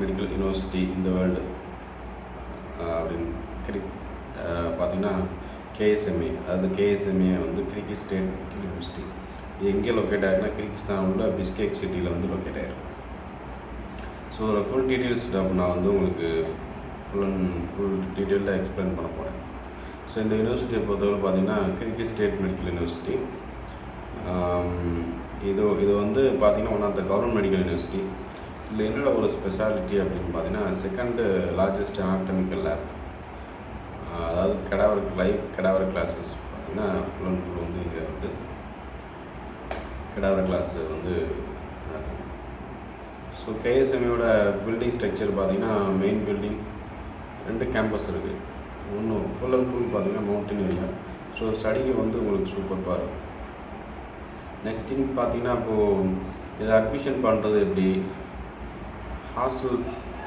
Medical university இந்த world அப்படின்னு பார்த்திங்கன்னா கேஎஸ்எம்ஏ, அதாவது கேஎஸ்எம்ஏ வந்து கிர்கிஸ் ஸ்டேட் மெடிக்கல் யூனிவர்சிட்டி. இது எங்கே லொக்கேட் ஆகிருக்குன்னா கிர்கிஸ்தான் உள்ள பிஸ்கெக் சிட்டியில் வந்து லொக்கேட் ஆகிருக்கும். ஸோ அதில் ஃபுல் டீட்டெயில்ஸ் நான் வந்து உங்களுக்கு ஃபுல் டீட்டெயிலாக எக்ஸ்பிளைன் பண்ண போகிறேன். ஸோ இந்த யூனிவர்சிட்டியை பொறுத்தவரை பார்த்திங்கன்னா கிர்கிஸ் ஸ்டேட் மெடிக்கல் யூனிவர்சிட்டி. இது வந்து பார்த்திங்கன்னா one of the government medical university. இதில் என்னோட ஒரு ஸ்பெஷாலிட்டி அப்படின்னு பார்த்தீங்கன்னா செகண்ட் லார்ஜஸ்ட் அனாட்டமிக்கல் லேப், அதாவது கெடாவர் கிளாஸஸ் பார்த்திங்கன்னா ஃபுல் அண்ட் ஃபுல் வந்து இங்கே வந்து கெடாவர் கிளாஸ் வந்து நடக்கும். ஸோ கேஎஸ்எம்ஏயோட பில்டிங் ஸ்ட்ரக்சர் பார்த்திங்கன்னா மெயின் பில்டிங் 2 கேம்பஸ் இருக்குது. ஒன்று ஃபுல் அண்ட் ஃபுல் பார்த்திங்கன்னா மவுண்டன் ஏரியா. ஸோ ஸ்டடிக்கு வந்து உங்களுக்கு சூப்பராக இருக்கும். நெக்ஸ்ட் திங் பார்த்திங்கன்னா இப்போது இதை அட்மிஷன் பண்ணுறது எப்படி, ஹாஸ்டல்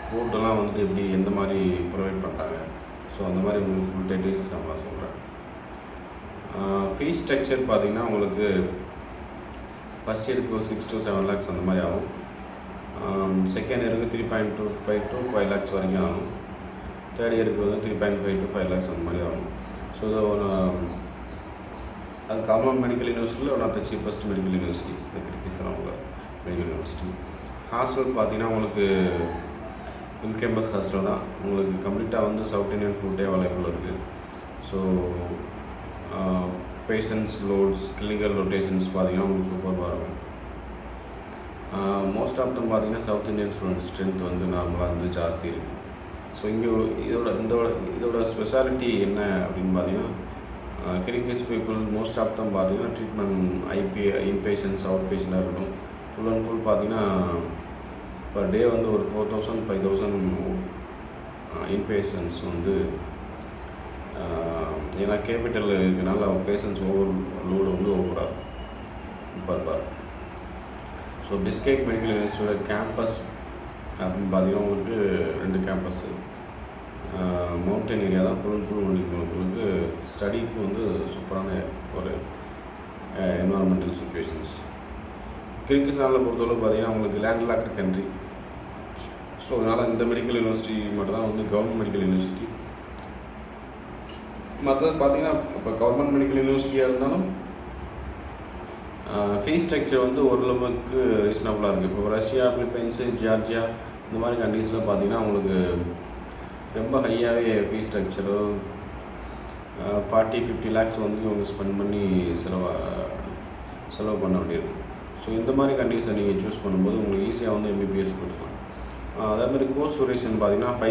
ஃபுட்டெல்லாம் வந்துட்டு எப்படி எந்த மாதிரி ப்ரொவைட் பண்ணுறாங்க, ஸோ அந்த மாதிரி உங்களுக்கு ஃபுல் டீட்டெயில்ஸ் நான் சொல்கிறேன். ஃபீஸ் ஸ்ட்ரக்சர் பார்த்திங்கன்னா உங்களுக்கு ஃபஸ்ட் இயருக்கு 6 to 7 lakhs அந்த மாதிரி ஆகும். செகண்ட் இயருக்கு 3.25 to 5 lakhs வரைக்கும் ஆகும். தேர்ட் இயருக்கு வந்து 3.5 to 5 lakhs அந்த மாதிரி ஆகும். ஸோ அது கவர்மெண்ட் மெடிக்கல் யூனிவர்சிட்டியில் one of the cheapest medical university இந்த கிர்கிஸ்தான் உள்ள மெடிக்கல் யூனிவர்சிட்டி. ஹாஸ்டல் பார்த்திங்கன்னா உங்களுக்கு இன் கேம்பஸ் ஹாஸ்டல் தான். உங்களுக்கு கம்ப்ளீட்டாக வந்து சவுத் இண்டியன் ஃபுட்டே அவைலபிள் இருக்குது. So patients loads clinical rotations பார்த்திங்கன்னா உங்களுக்கு சூப்பராக இருக்கும். மோஸ்ட் ஆஃப் தம் பார்த்திங்கன்னா சவுத் இண்டியன் ஸ்டூடெண்ட்ஸ் ஸ்ட்ரென்த் வந்து நார்மலாக வந்து ஜாஸ்தி இருக்குது. ஸோ இங்கே இதோட ஸ்பெஷாலிட்டி என்ன அப்படின்னு பார்த்தீங்கன்னா Kyrgyz people most of them பார்த்திங்கன்னா ட்ரீட்மெண்ட் இன்பேஷன்ஸ் அவுட் பேஷண்ட்டாக இருக்கட்டும் ஃபுல் அண்ட் ஃபுல் பார்த்திங்கன்னா பர் டே வந்து ஒரு 4,000 5,000 இன்பேஷன்ஸ் வந்து ஏன்னா கேபிட்டல் இருக்கனால பேஷண்ட்ஸ் லோடு வந்து ஓவராக சூப்பராக. ஸோ பிஸ்கெக் மெடிக்கல் யூனிவர்சிட்டியோட கேம்பஸ் அப்படின்னு பார்த்தீங்கன்னா உங்களுக்கு 2 கேம்பஸ்ஸு மவுண்டன் ஏரியா தான் ஃபுல் அண்ட் ஃபுல் உங்களுக்கு ஸ்டடிக்கு வந்து சூப்பரான ஒரு என்வாரன்மெண்டல் சுச்சுவேஷன்ஸ். கிர்கிஸ்தானில் பொறுத்தவரை பார்த்திங்கன்னா உங்களுக்கு லேண்ட் லாக்டு கண்ட்ரி. ஸோ அதனால் இந்த மெடிக்கல் யூனிவர்சிட்டி மட்டும் தான் வந்து கவர்மெண்ட் மெடிக்கல் யூனிவர்சிட்டி. மற்றது பார்த்திங்கன்னா இப்போ கவர்மெண்ட் மெடிக்கல் யூனிவர்சிட்டியாக இருந்தாலும் ஃபீஸ் ஸ்ட்ரக்சர் வந்து ஓரளவுக்கு ரீசனபுளாக இருக்குது. இப்போ ரஷ்யா, பிலிப்பைன்ஸு, ஜார்ஜியா இந்த மாதிரி கண்ட்ரீஸில் பார்த்திங்கன்னா உங்களுக்கு ரொம்ப ஹையாகவே ஃபீஸ் ஸ்ட்ரக்சரு 40-50 lakhs வந்து இவங்க ஸ்பெண்ட் பண்ணி செலவு பண்ண வேண்டியிருக்கும். ஸோ இந்த மாதிரி கண்டிஷனை நீங்கள் சூஸ் பண்ணும்போது உங்களுக்கு ஈஸியாக வந்து எம்பிபிஎஸ் கொடுத்துக்கலாம். அதேமாதிரி கோர்ஸ் டூரேஷன் பார்த்திங்கன்னா 5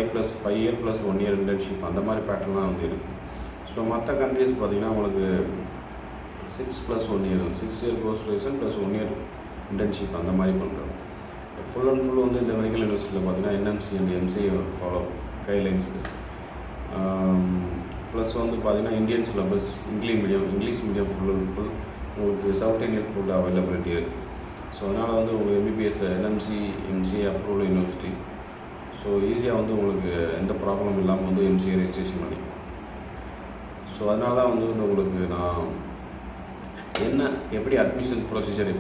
year + 1 year இன்டர்ன்ஷிப் அந்த மாதிரி பேட்டர்லாம் வந்து இருக்குது. ஸோ மற்ற கண்ட்ரீஸ் பார்த்திங்கன்னா உங்களுக்கு 6 + 1 year 6 year course duration + 1 year internship அந்த மாதிரி பண்ணுறோம். ஃபுல் அண்ட் ஃபுல் வந்து இந்த மெடிக்கல் யூனிவர்சிட்டியில் பார்த்திங்கன்னா NMC and MC follow guidelines plus வந்து பார்த்திங்கன்னா Indian syllabus English medium full and full உங்களுக்கு சவுத் இண்டியன் ஃபுட் அவைலபிலிட்டி இருக்குது. ஸோ அதனால் வந்து உங்களுக்கு MBBS NMC MC approval university. So ஈஸியாக வந்து உங்களுக்கு எந்த ப்ராப்ளம் இல்லாமல் வந்து எம்சிஏ ரெஜிஸ்ட்ரேஷன் பண்ணி. ஸோ அதனால தான் வந்து உங்களுக்கு நான் எப்படி அட்மிஷன் ப்ரொசீஜர்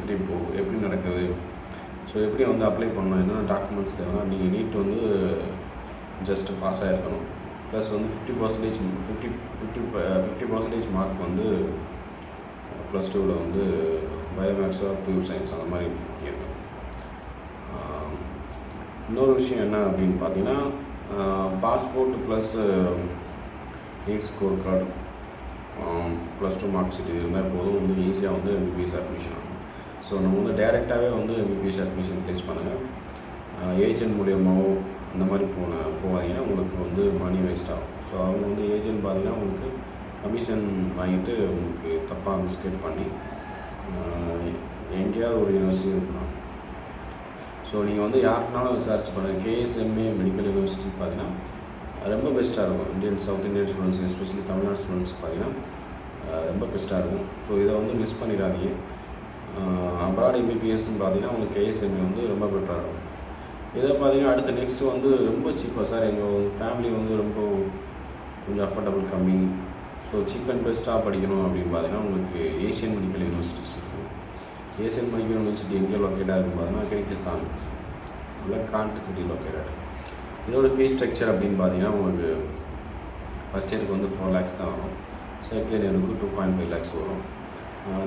எப்படி நடக்குது, ஸோ எப்படி வந்து அப்ளை பண்ணணும், என்னென்ன டாக்குமெண்ட்ஸ் தேவைன்னா நீங்கள் நீட் வந்து ஜஸ்ட்டு பாஸ் ஆகிருக்கணும். ப்ளஸ் வந்து 50% மார்க் வந்து +2ல் வந்து பயோமேக்ஸோ பியூர் சயின்ஸ் அந்த மாதிரி இருக்கும். இன்னொரு விஷயம் என்ன அப்படின்னு பார்த்தீங்கன்னா passport plus NEET score card +2 mark sheet இருந்தால் போதும் வந்து ஈஸியாக வந்து எம்பிபிஎஸ் அட்மிஷன் ஆகும். ஸோ நம்ம வந்து டைரெக்டாகவே வந்து எம்பிபிஎஸ் அட்மிஷன் ப்ளேஸ் பண்ணுங்கள். ஏஜென்ட் மூலியமாகவோ அந்த மாதிரி போவாங்கன்னா உங்களுக்கு வந்து மணி வேஸ்ட் ஆகும். ஸோ அவங்க வந்து ஏஜென்ட் பார்த்தீங்கன்னா உங்களுக்கு கமிஷன் வாங்கிட்டு உங்களுக்கு தப்பாக மிஸ்கேட் பண்ணி எங்கேயாவது ஒரு யூனிவர்சிட்டி இருக்கணும். ஸோ நீங்கள் வந்து யாருக்குனாலும் விசாரிச்சு பண்ணுங்கள். கேஎஸ்எம்ஏ மெடிக்கல் யூனிவர்சிட்டி பார்த்தீங்கன்னா ரொம்ப பெஸ்ட்டாக இருக்கும். South Indian students especially Tamil Nadu students பார்த்தீங்கன்னா ரொம்ப பெஸ்ட்டாக இருக்கும். ஸோ இதை வந்து மிஸ் பண்ணிடாதீங்க. அப்ராட் எம்பிபிஎஸ்ன்னு பார்த்தீங்கன்னா உங்களுக்கு கேஎஸ்எம்ஏ வந்து ரொம்ப பெட்டராக இருக்கும். இதை பார்த்தீங்கன்னா அடுத்து நெக்ஸ்ட்டு வந்து ரொம்ப சீப்பாக சார் எங்கள் ஃபேமிலி வந்து ரொம்ப கொஞ்சம் அஃபோர்டபுள் கம்மி, ஸோ சீப் அண்ட் பெஸ்ட்டாக படிக்கணும் அப்படின்னு பார்த்தீங்கன்னா உங்களுக்கு ஏஷியன் மெடிக்கல் யூனிவர்சிட்டிஸ் இருக்குது. ஏஷியன் மெடிக்கல் யூனிவர்சிட்டி எங்கே லொக்கேட்டாக இருக்குன்னு பார்த்தீங்கன்னா கிர்கிஸ்தான் உள்ள காண்ட் சிட்டி லொக்கேட்டாக இருக்குது. இதோட ஃபீஸ் ஸ்ட்ரக்சர் அப்படின்னு பார்த்தீங்கன்னா உங்களுக்கு ஃபஸ்ட் இயருக்கு வந்து 4 lakhs தான் வரும், செகண்ட் இயருக்கு 2.5 lakhs வரும்,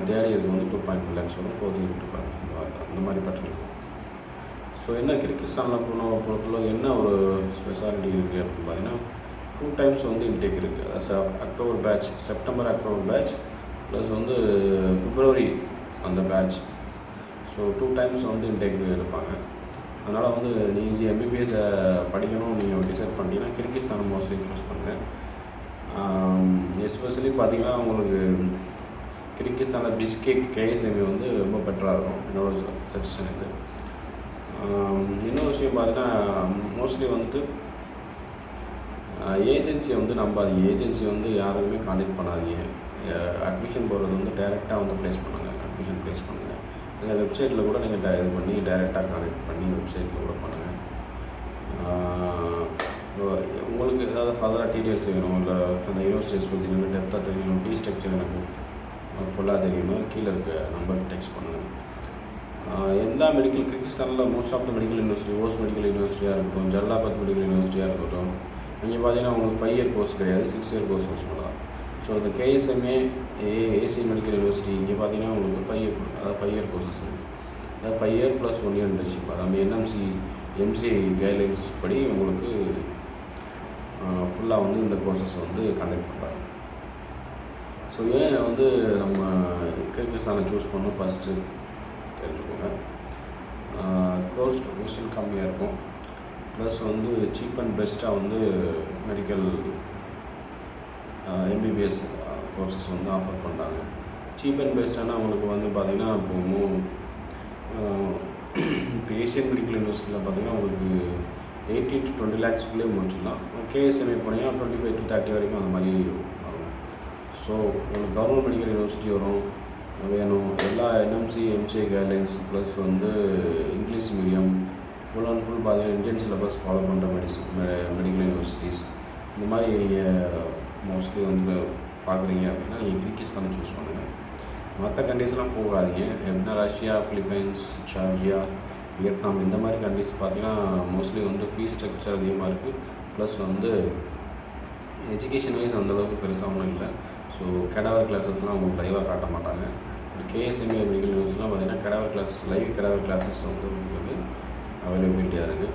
தேர்ட் இயருக்கு வந்து 2.5 lakhs வரும், ஃபோர்த் இயருக்கு 2.5 அந்த மாதிரி பட்டன். ஸோ என்ன கிர்கிஸ்தானில் பொறுத்தளவு என்ன ஒரு ஸ்பெஷாலிட்டி இருக்குது அப்படின்னு பார்த்தீங்கன்னா 2 times வந்து இன்டேக் இருக்குது. October batch, September October batch plus வந்து பிப்ரவரி அந்த பேட்ச். ஸோ 2 times வந்து இன்டேக் எடுப்பாங்க. அதனால் வந்து நீங்கள் எம்பிபிஎஸ் படிக்கணும் நீங்கள் டிசைட் பண்ணிட்டீங்கன்னா கிர்கிஸ்தான் மோஸ்ட்லி சூஸ் பண்ணுங்கள். எஸ்பெஷலி பார்த்தீங்கன்னா உங்களுக்கு கிர்கிஸ்தானில் பிஸ்கெக் கேஎஸ்எம்இ வந்து ரொம்ப பெட்டராக இருக்கும் என்னோட சஜஷன் இது. இன்னொரு விஷயம் பார்த்தீங்கன்னா மோஸ்ட்லி வந்துட்டு ஏஜென்சியை வந்து நம்பாதீங்க. ஏஜென்சி வந்து யாருக்குமே கான்டெக்ட் பண்ணாதீங்க. அட்மிஷன் போடுறது வந்து டைரெக்டாக வந்து ப்ளேஸ் பண்ணுங்கள், அட்மிஷன் ப்ளேஸ் பண்ணுங்கள். இல்லை வெப்சைட்டில் கூட நீங்கள் இது பண்ணி டைரெக்டாக கான்டெக்ட் பண்ணி வெப்சைட்டில் கூட பண்ணுங்கள். உங்களுக்கு ஏதாவது ஃபர்தராக டீட்டெயில்ஸ் வேணும், இல்லை அந்த யூனிவர்சிட்டிஸ் பற்றி எனக்கு டெப்த்தாக தெரியணும், ஃபீஸ் ஸ்ட்ரக்சர் எனக்கு ஃபுல்லாக தெரியணும், கீழே இருக்க நம்பருக்கு டெக்ஸ்ட் பண்ணுங்கள். எல்லா மெடிக்கல் கிர்கிஸ்தானில் most of the medical university, Osh medical யூனிவர்சிட்டியாக இருக்கட்டும், ஜல்லாபாத் மெடிக்கல் யூனிவர்சிட்டியாக இருக்கட்டும், இங்கே பார்த்தீங்கன்னா உங்களுக்கு 5 year கோர்ஸ் கிடையாது, 6 year கோர்ஸ் மட்டும் தான். ஸோ அந்த கேஎஸ்எம்ஏ ஏசி மெடிக்கல் யூனிவர்சிட்டி இங்கே பார்த்தீங்கன்னா உங்களுக்கு 5 year கோர்சஸ் இருக்குது. அதாவது 5 year + 1 year இன்டர்ன்ஷிப். நம்ம எம்சிஐ கைட்லைன்ஸ் படி உங்களுக்கு ஃபுல்லாக வந்து இந்த கோர்சஸ் வந்து கண்டக்ட் பண்ணுறாங்க. ஸோ ஏன் வந்து நம்ம கிர்கிஸ்தானை சூஸ் பண்ணணும் ஃபஸ்ட்டு தெரிஞ்சுக்கோங்க. கோர்ஸ் டொனேஷன் கம்மியாக இருக்கும், ப்ளஸ் வந்து சீப் அண்ட் பெஸ்ட்டாக வந்து மெடிக்கல் எம்பிபிஎஸ் கோர்சஸ் வந்து ஆஃபர் பண்ணுறாங்க. சீப் அண்ட் பெஸ்ட்டானா உங்களுக்கு வந்து பார்த்திங்கன்னா இப்போ ஏசியன் மெடிக்கல் யூனிவர்சிட்டியில் பார்த்திங்கன்னா உங்களுக்கு 80 to 20 lakhs முடிச்சிடலாம். கேஎஸ்எம்ஏ போனீங்கன்னா 25 to 30 வரைக்கும் அந்த மாதிரி வரும். ஸோ உங்களுக்கு கவர்மெண்ட் மெடிக்கல் யூனிவர்சிட்டி வேணும். எல்லா என்எம்சி எம்சிஐ கைட்லைன்ஸ் ப்ளஸ் வந்து English medium full and full பார்த்தீங்கன்னா இந்தியன் சிலபஸ் ஃபாலோ பண்ணுற மெடிக்கல் யூனிவர்சிட்டிஸ் இந்த மாதிரி நீங்கள் மோஸ்ட்லி வந்து பார்க்குறீங்க அப்படின்னா நீங்கள் கிர்கிஸ்தானை சூஸ் பண்ணுங்கள். மற்ற கண்ட்ரீஸ்லாம் போகாதீங்க. எப்படின்னா ரஷ்யா, பிலிப்பைன்ஸ், ஜார்ஜியா, வியட்நாம் இந்த மாதிரி கண்ட்ரிஸ் பார்த்திங்கன்னா மோஸ்ட்லி வந்து ஃபீஸ் ஸ்ட்ரக்சர் அதிகமாக இருக்குது. ப்ளஸ் வந்து எஜுகேஷன் வைஸ் அந்தளவுக்கு பெருசாக ஒன்றும் இல்லை. ஸோ கெடாவர் கிளாஸஸ்லாம் அவங்க லைவாக காட்ட மாட்டாங்க. கேஎஸ்எம்ஏ மெடிக்கல் யூனிவர்சிட்டிலாம் பார்த்திங்கன்னா cadaver classes, live cadaver classes வந்து உங்களுக்கு அவைலபிலிட்டியாக இருக்குது.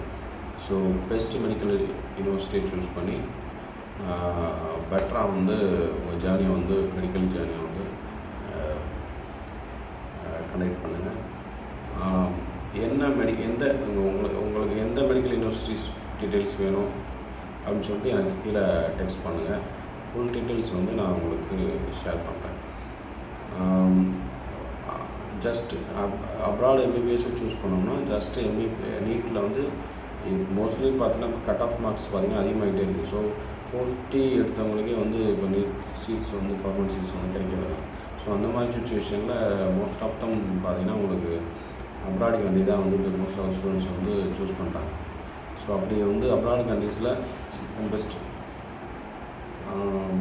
ஸோ பெஸ்ட் மெடிக்கல் யூனிவர்சிட்டியை சூஸ் பண்ணி பெட்டராக வந்து உங்கள் ஜேர்னியை வந்து மெடிக்கல் ஜேர்னியை வந்து கண்டக்ட் பண்ணுங்கள். உங்களுக்கு எந்த மெடிக்கல் யூனிவர்சிட்டிஸ் டீட்டெயில்ஸ் வேணும் அப்படின்னு சொல்லிட்டு எனக்கு கீழே டெக்ஸ்ட் பண்ணுங்கள். ஃபுல் டீட்டெயில்ஸ் வந்து நான் உங்களுக்கு ஷேர் பண்ணுறேன். ஜஸ்ட் அப்ராட் எம்பிபிஎஸ்ஸை சூஸ் பண்ணோம்னா ஜஸ்ட்டு நீட்டில் வந்து மோஸ்ட்லி பார்த்தீங்கன்னா கட் ஆஃப் மார்க்ஸ் பார்த்திங்கன்னா அதிகமாகிட்டே இருக்குது. ஸோ 450 எடுத்தவங்களுக்கே வந்து இப்போ நீட் சீட்ஸ் வந்து கவர்மெண்ட் சீட்ஸ் வந்து கிடைக்கிறது. ஸோ அந்த மாதிரி சுச்சுவேஷனில் மோஸ்ட் ஆஃப் தம் பார்த்திங்கன்னா உங்களுக்கு அப்ராட் கண்ட்ரி தான் வந்து மோஸ்ட் ஆஃப் ஸ்டூடெண்ட்ஸ் வந்து சூஸ் பண்ணுறாங்க. ஸோ அப்படி வந்து அப்ராட் கண்ட்ரீஸில் பெஸ்ட்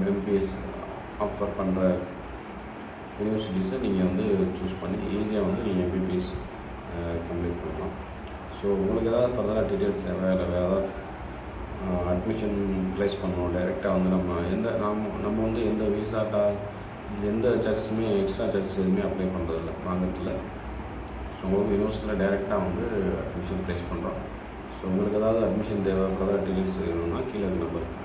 எம்பிபிஎஸ் ஆஃபர் பண்ணுற யூனிவர்சிட்டிஸை நீங்கள் வந்து சூஸ் பண்ணி ஈஸியாக வந்து நீங்கள் எம்பிபிஎஸ் கம்ப்ளீட் பண்ணலாம். ஸோ உங்களுக்கு ஏதாவது ஃபர்தராக டீட்டெயில்ஸ் தேவை, இல்லை வேறு ஏதாவது அட்மிஷன் ப்ளேஸ் பண்ணணும் டைரெக்டாக வந்து நம்ம வந்து எந்த விசாட்டா எந்த சார்ஜஸுமே எக்ஸ்ட்ரா சார்ஜஸ் எதுவுமே அப்ளை பண்ணுறதில்ல வாங்கறதில்ல. ஸோ உங்களுக்கு யூனிவர்சிட்டியில் டைரெக்டாக வந்து அட்மிஷன் ப்ளேஸ் பண்ணுறோம். ஸோ உங்களுக்கு ஏதாவது அட்மிஷன் தேவை, ஃபர்தராக டீட்டெயில்ஸ் வேணும்னா கீழே நம்பருக்கு